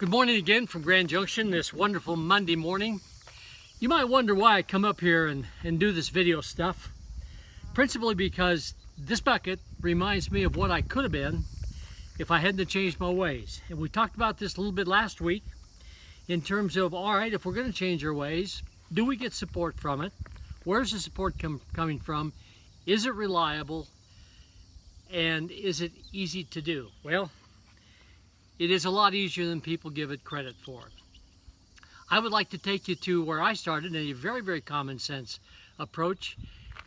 Good morning again from Grand Junction this wonderful Monday morning. You might wonder why I come up here and do this video stuff. Principally because this bucket reminds me of what I could have been if I hadn't changed my ways. And we talked about this a little bit last week in terms of, all right, if we're going to change our ways, do we get support from it? Where's the support coming from? Is it reliable? And is it easy to do? Well, it is a lot easier than people give it credit for. I would like to take you to where I started in a very, very common sense approach.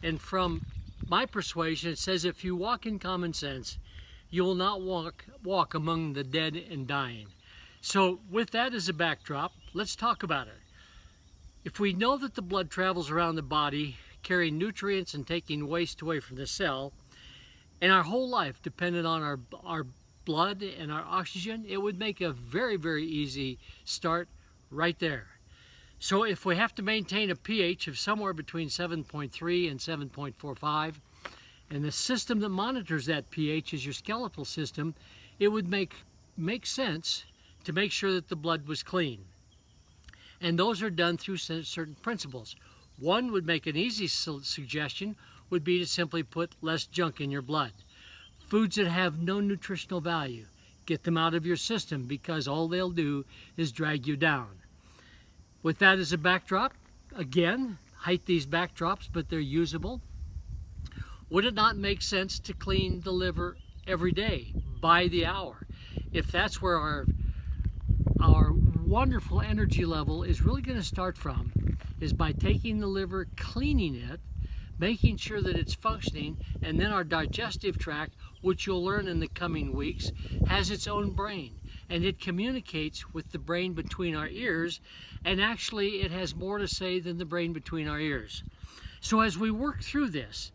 And from my persuasion, it says if you walk in common sense, you will not walk among the dead and dying. So with that as a backdrop, let's talk about it. If we know that the blood travels around the body, carrying nutrients and taking waste away from the cell, and our whole life depended on our blood and our oxygen, it would make a very, very easy start right there. So if we have to maintain a pH of somewhere between 7.3 and 7.45, and the system that monitors that pH is your skeletal system, it would make sense to make sure that the blood was clean. And those are done through certain principles. One would make an easy suggestion would be to simply put less junk in your blood. Foods that have no nutritional value, get them out of your system because all they'll do is drag you down. With that as a backdrop, again, hate these backdrops, but they're usable. Would it not make sense to clean the liver every day, by the hour? If that's where our wonderful energy level is really going to start from, is by taking the liver, cleaning it, making sure that it's functioning, and then our digestive tract, which you'll learn in the coming weeks, has its own brain, and it communicates with the brain between our ears, and actually it has more to say than the brain between our ears. So as we work through this,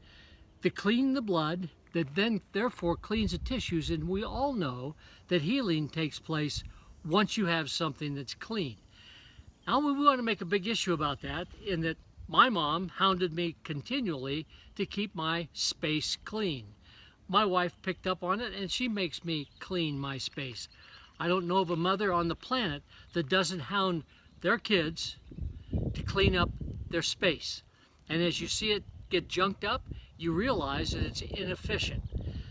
to clean the blood, that then therefore cleans the tissues, and we all know that healing takes place once you have something that's clean. Now we want to make a big issue about that, in that my mom hounded me continually to keep my space clean. My wife picked up on it, and she makes me clean my space. I don't know of a mother on the planet that doesn't hound their kids to clean up their space. And as you see it get junked up, you realize that it's inefficient.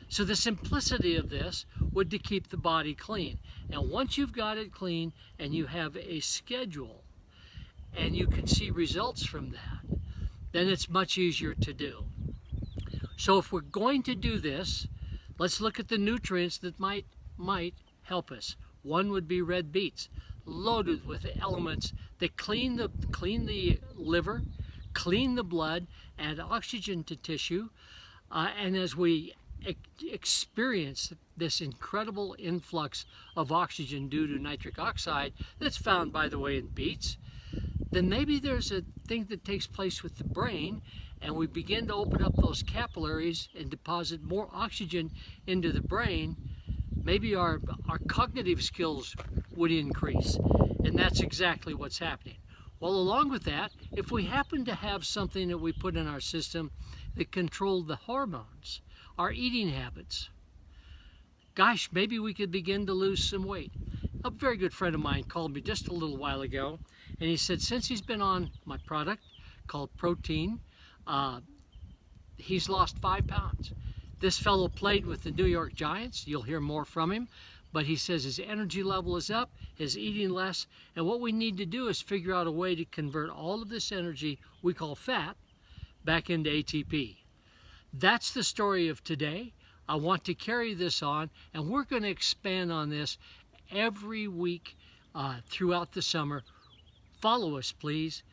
So the simplicity of this would to keep the body clean. And once you've got it clean and you have a schedule, and you can see results from that, then it's much easier to do. So if we're going to do this, let's look at the nutrients that might help us. One would be red beets, loaded with elements that clean the liver, clean the blood, add oxygen to tissue, and as we experience this incredible influx of oxygen due to nitric oxide that's found, by the way, in beets, then maybe there's a thing that takes place with the brain, and we begin to open up those capillaries and deposit more oxygen into the brain. Maybe our cognitive skills would increase, and that's exactly what's happening. Well, along with that, if we happen to have something that we put in our system that controlled the hormones, our eating habits, gosh, maybe we could begin to lose some weight. A very good friend of mine called me just a little while ago, and he said since he's been on my product called Protein, he's lost 5 pounds. This fellow played with the New York Giants. You'll hear more from him, but he says his energy level is up, his eating less, and what we need to do is figure out a way to convert all of this energy we call fat back into ATP. That's the story of today. I want to carry this on, and we're going to expand on this every week throughout the summer. Follow us, please.